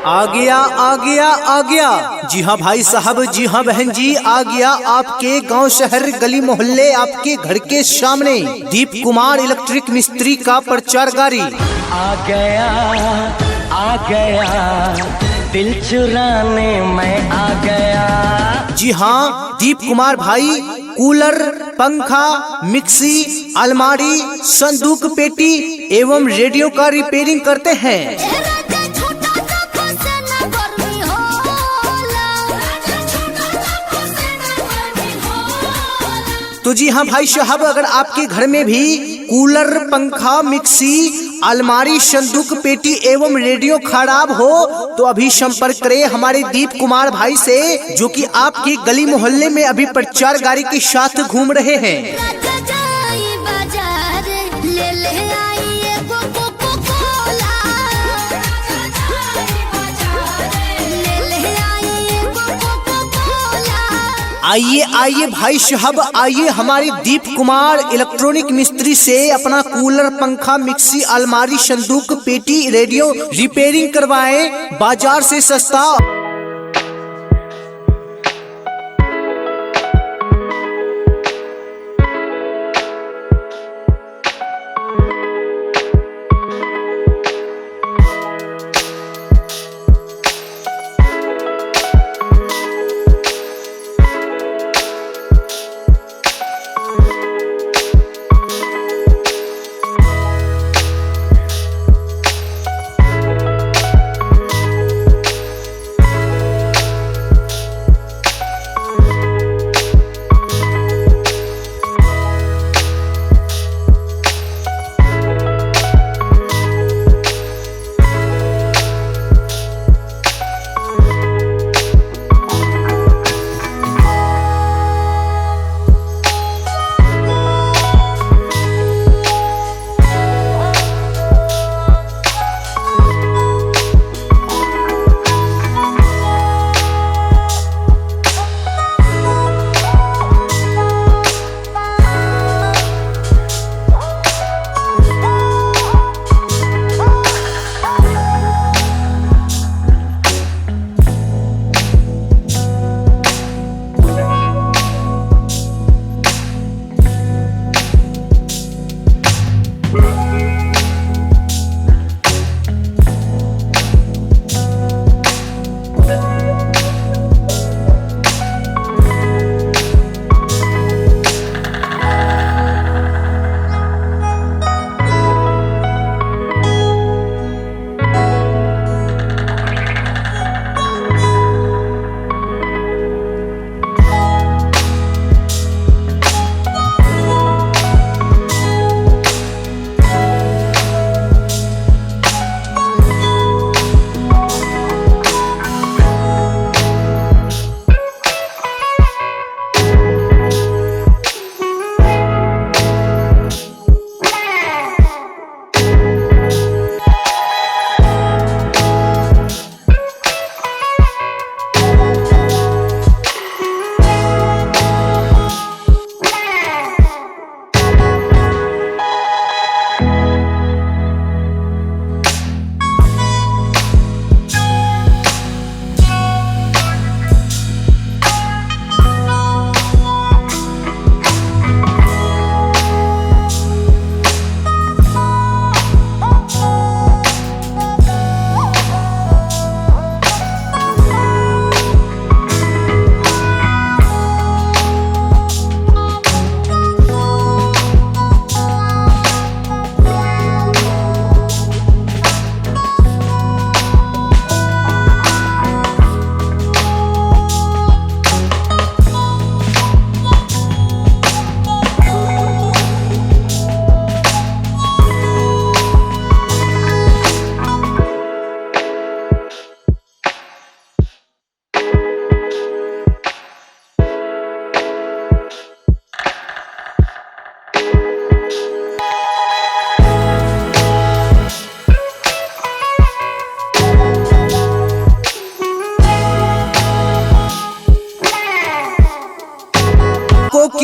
आ गया आ गया आ गया। जी हाँ भाई साहब, जी हाँ बहन जी, आ गया आपके गांव शहर गली मोहल्ले आपके घर के सामने दीप कुमार इलेक्ट्रिक मिस्त्री का प्रचार गाड़ी। आ गया दिल चुराने मैं आ गया। जी हाँ, दीप कुमार भाई कूलर, पंखा, मिक्सी, अलमारी, संदूक पेटी एवं रेडियो का रिपेयरिंग करते हैं। तो जी हाँ भाई साहब, अगर आपके घर में भी कूलर, पंखा, मिक्सी, अलमारी, संदूक पेटी एवं रेडियो खराब हो तो अभी संपर्क करें हमारे दीप कुमार भाई से, जो कि आपके गली मोहल्ले में अभी प्रचार गाड़ी के साथ घूम रहे हैं। आइए आइए भाई साहब, आइए हमारे दीप कुमार इलेक्ट्रॉनिक मिस्त्री से अपना कूलर, पंखा, मिक्सी, अलमारी, संदूक पेटी, रेडियो रिपेयरिंग करवाएं बाजार से सस्ता।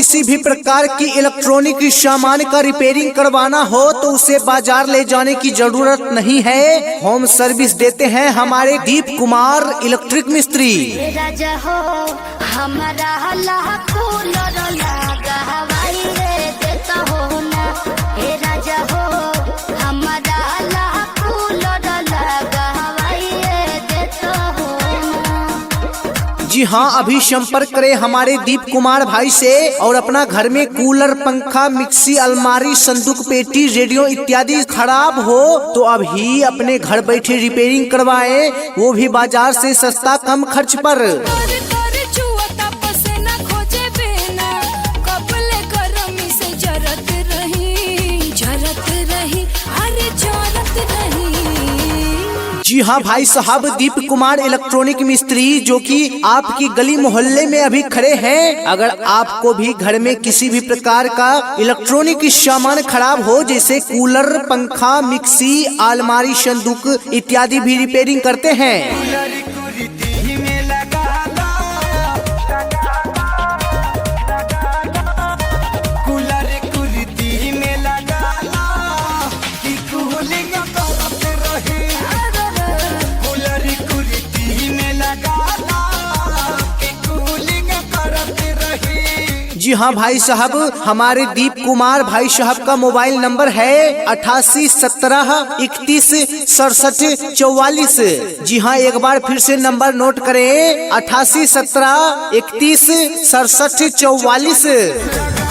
किसी भी प्रकार की इलेक्ट्रॉनिक सामान का रिपेयरिंग करवाना हो तो उसे बाजार ले जाने की जरूरत नहीं है। होम सर्विस देते हैं हमारे दीप कुमार इलेक्ट्रिक मिस्त्री। राजा हो हमारा कूलर लगा हवाई रे देता हो ना। हे राजा हो हमारा कूलर लगा हवाई रे देता हो ना। जी हाँ, अभी संपर्क करें हमारे दीप कुमार भाई से और अपना घर में कूलर, पंखा, मिक्सी, अलमारी, संदूक, पेटी, रेडियो इत्यादि खराब हो तो अभी अपने घर बैठे रिपेयरिंग करवाएं, वो भी बाजार से सस्ता कम खर्च पर। जी हाँ भाई साहब, दीप कुमार इलेक्ट्रॉनिक मिस्त्री जो कि आपकी गली मोहल्ले में अभी खड़े हैं। अगर आपको भी घर में किसी भी प्रकार का इलेक्ट्रॉनिक सामान खराब हो, जैसे कूलर, पंखा, मिक्सी, अलमारी, संदूक इत्यादि भी रिपेयरिंग करते हैं। जी हाँ भाई साहब, हमारे दीप कुमार भाई साहब का मोबाइल नंबर है 88 17 31 67 44। जी हाँ, एक बार फिर से नंबर नोट करें, 88 17 31 67 44।